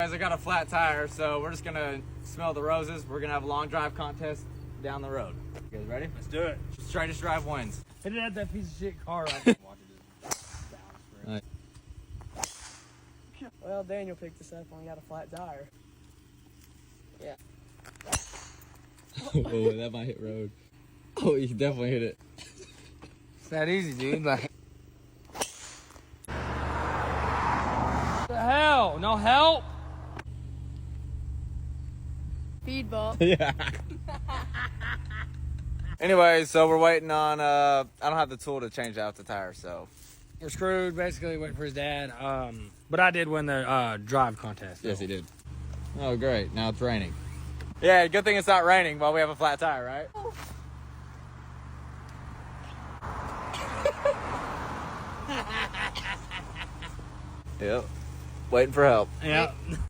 Guys, I got a flat tire, so we're just gonna smell the roses. We're gonna have a long drive contest down the road. You guys ready? Let's do it. Straightest drive wins. Hit it at that piece of shit car right. Right. Well, Daniel picked this up when he got a flat tire. Yeah. Oh, that might hit road. Oh, you definitely hit it. It's that easy, dude. Like, What the hell? No help? Speed bump. Yeah. Anyway, so we're waiting on, I don't have the tool to change out the tire, so. We're screwed, basically waiting for his dad. But I did win the drive contest. Yes, he did. Oh, great. Now it's raining. Yeah, good thing it's not raining while we have a flat tire, right? Yep. Waiting for help. Yeah.